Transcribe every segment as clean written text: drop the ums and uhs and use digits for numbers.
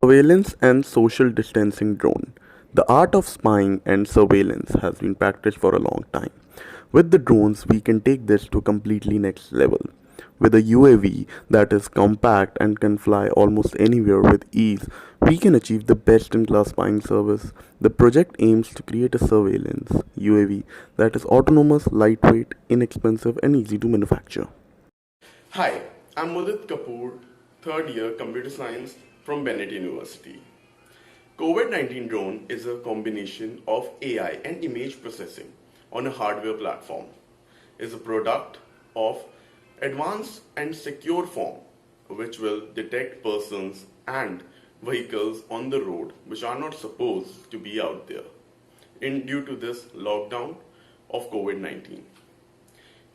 Surveillance and social distancing drone. The art of spying and surveillance has been practiced for a long time. With the drones, we can take this to completely next level. With a UAV that is compact and can fly almost anywhere with ease, we can achieve the best in class spying service. The project aims to create a surveillance UAV that is autonomous, lightweight, inexpensive, and easy to manufacture. Hi, I'm Mudit Kapoor, third year computer science from Bennett University. COVID-19 drone is a combination of AI and image processing on a hardware platform. Is a product of advanced and secure form which will detect persons and vehicles on the road which are not supposed to be out there due to this lockdown of COVID-19.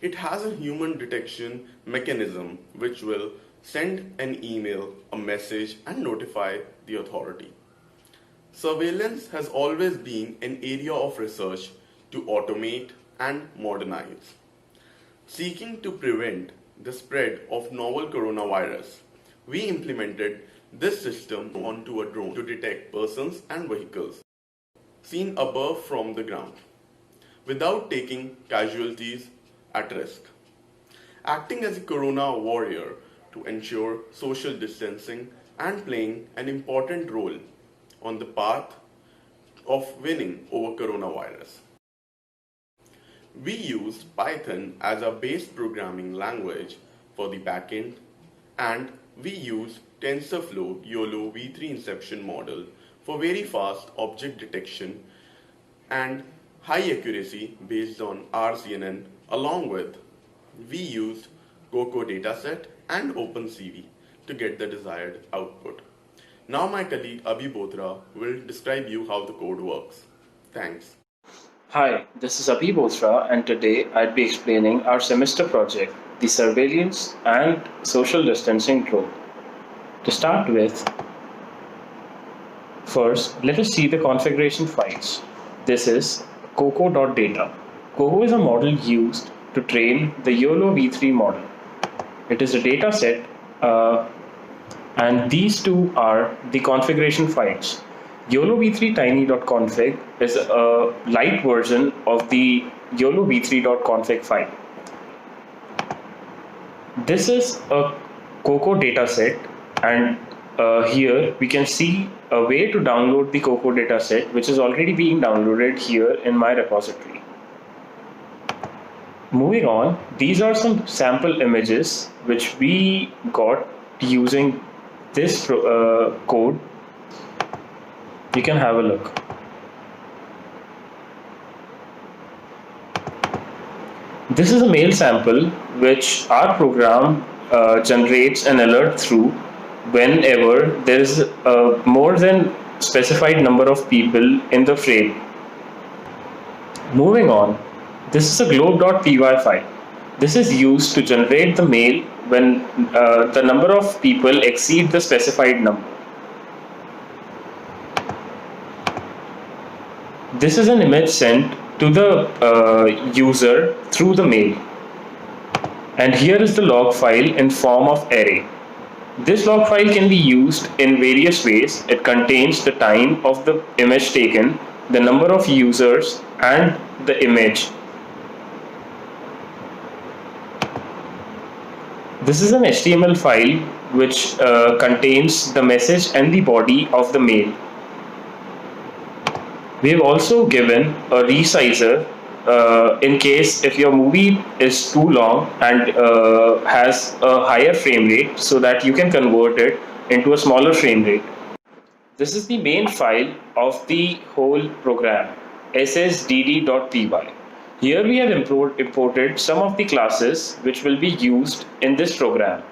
It has a human detection mechanism which will send an email, a message, and notify the authority. Surveillance has always been an area of research to automate and modernize. Seeking to prevent the spread of novel coronavirus, we implemented this system onto a drone to detect persons and vehicles seen above from the ground without taking casualties at risk. Acting as a corona warrior to ensure social distancing and playing an important role on the path of winning over coronavirus. We used Python as our base programming language for the backend, and we used TensorFlow YOLO V3 inception model for very fast object detection and high accuracy based on RCNN, along with we used Coco dataset and OpenCV to get the desired output. Now my colleague Abhi Bothra will describe you how the code works. Thanks. Hi, this is Abhi Bothra, and today I'd be explaining our semester project, the surveillance and social distancing drone. To start with, first let us see the configuration files. This is coco.data. Coco is a model used to train the YOLO V3 model. It is a data set, and these two are the configuration files. YOLO v3 tiny.config is a light version of the YOLO v3.config file. This is a Coco dataset, and here we can see a way to download the Coco dataset, which is already being downloaded here in my repository. Moving on, these are some sample images which we got using this code. You can have a look. This is a mail sample which our program generates an alert through whenever there is more than specified number of people in the frame. Moving on, this is a globe.py file. This is used to generate the mail when the number of people exceed the specified number. This is an image sent to the user through the mail. And here is the log file in form of array. This log file can be used in various ways. It contains the time of the image taken, the number of users, and the image. This is an HTML file which contains the message and the body of the mail. We have also given a resizer in case if your movie is too long and has a higher frame rate, so that you can convert it into a smaller frame rate. This is the main file of the whole program, SSDD.py. Here we have imported some of the classes which will be used in this program.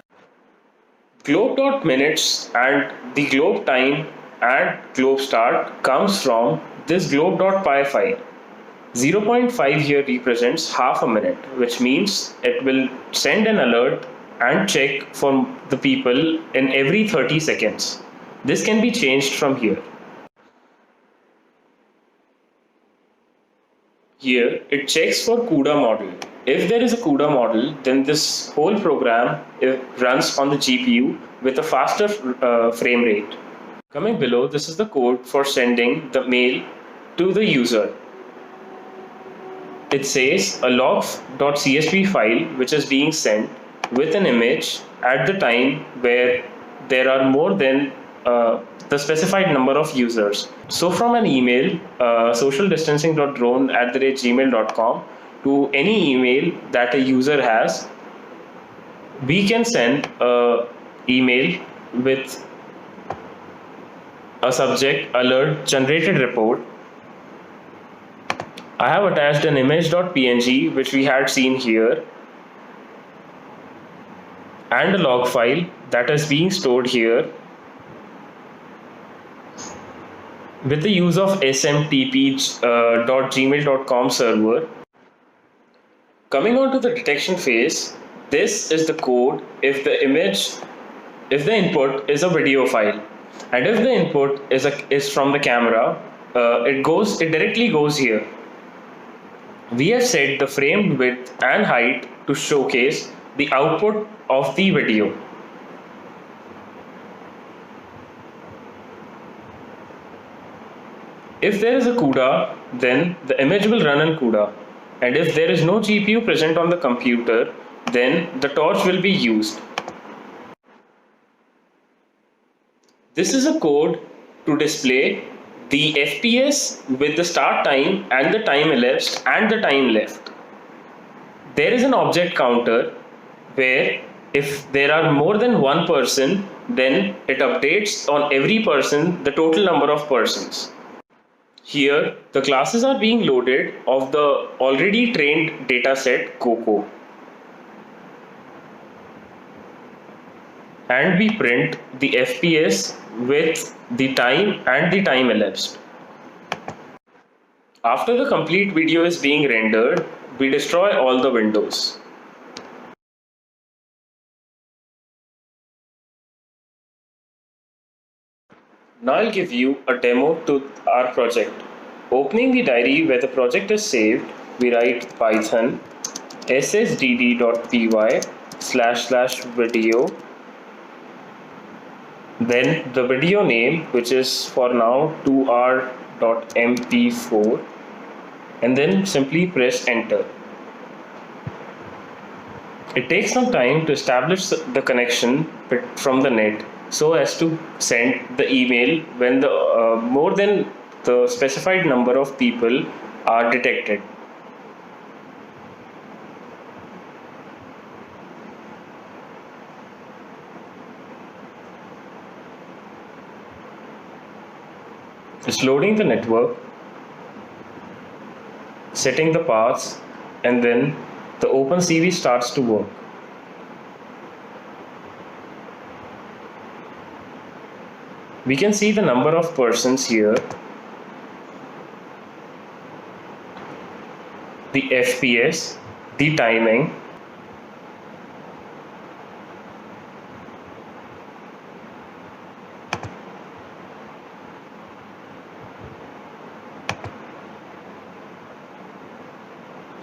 Globe.minutes and the globe time and globe start comes from this globe.py file. 0.5 here represents half a minute, which means it will send an alert and check for the people in every 30 seconds. This can be changed from here. Here it checks for CUDA model. If there is a CUDA model, then this whole program runs on the GPU with a faster frame rate. Coming below, this is the code for sending the mail to the user. It says a log.csv file which is being sent with an image at the time where there are more than the specified number of users. So from an email, socialdistancing.drone@gmail.com to any email that a user has, we can send a email with a subject alert generated report. I have attached an image.png which we had seen here and a log file that is being stored here with the use of smtp.gmail.com server. Coming on to the detection phase, this is the code if the input is a video file, and if the input is from the camera, it directly goes here. We have set the frame width and height to showcase the output of the video. If there is a CUDA, then the image will run in CUDA, and if there is no GPU present on the computer, then the torch will be used. This is a code to display the FPS with the start time and the time elapsed and the time left. There is an object counter where if there are more than one person, then it updates on every person the total number of persons. Here, the classes are being loaded of the already trained dataset Coco. And we print the FPS with the time and the time elapsed. After the complete video is being rendered, we destroy all the windows. Now I'll give you a demo to our project. Opening the diary where the project is saved, we write python ssdd.py//video, then the video name, which is for now 2r.mp4, and then simply press enter. It takes some time to establish the connection from the net so as to send the email when the more than the specified number of people are detected. It's loading the network, setting the paths, and then the OpenCV starts to work. We can see the number of persons here, the FPS, the timing,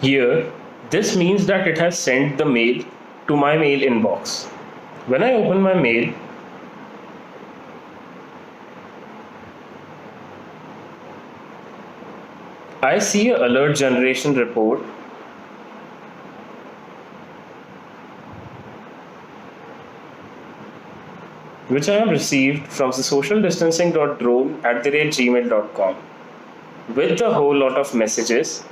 here. This means that it has sent the mail to my mail inbox. When I open my mail, I see an alert generation report which I have received from the socialdistancing.drone@gmail.com with a whole lot of messages.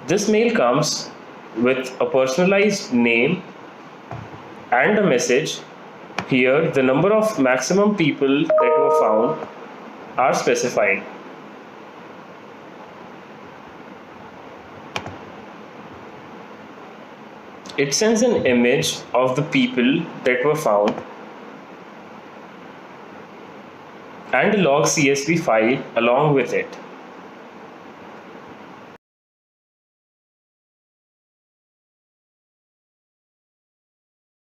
This mail comes with a personalized name and a message. Here, the number of maximum people that were found are specified. It sends an image of the people that were found and a log CSV file along with it.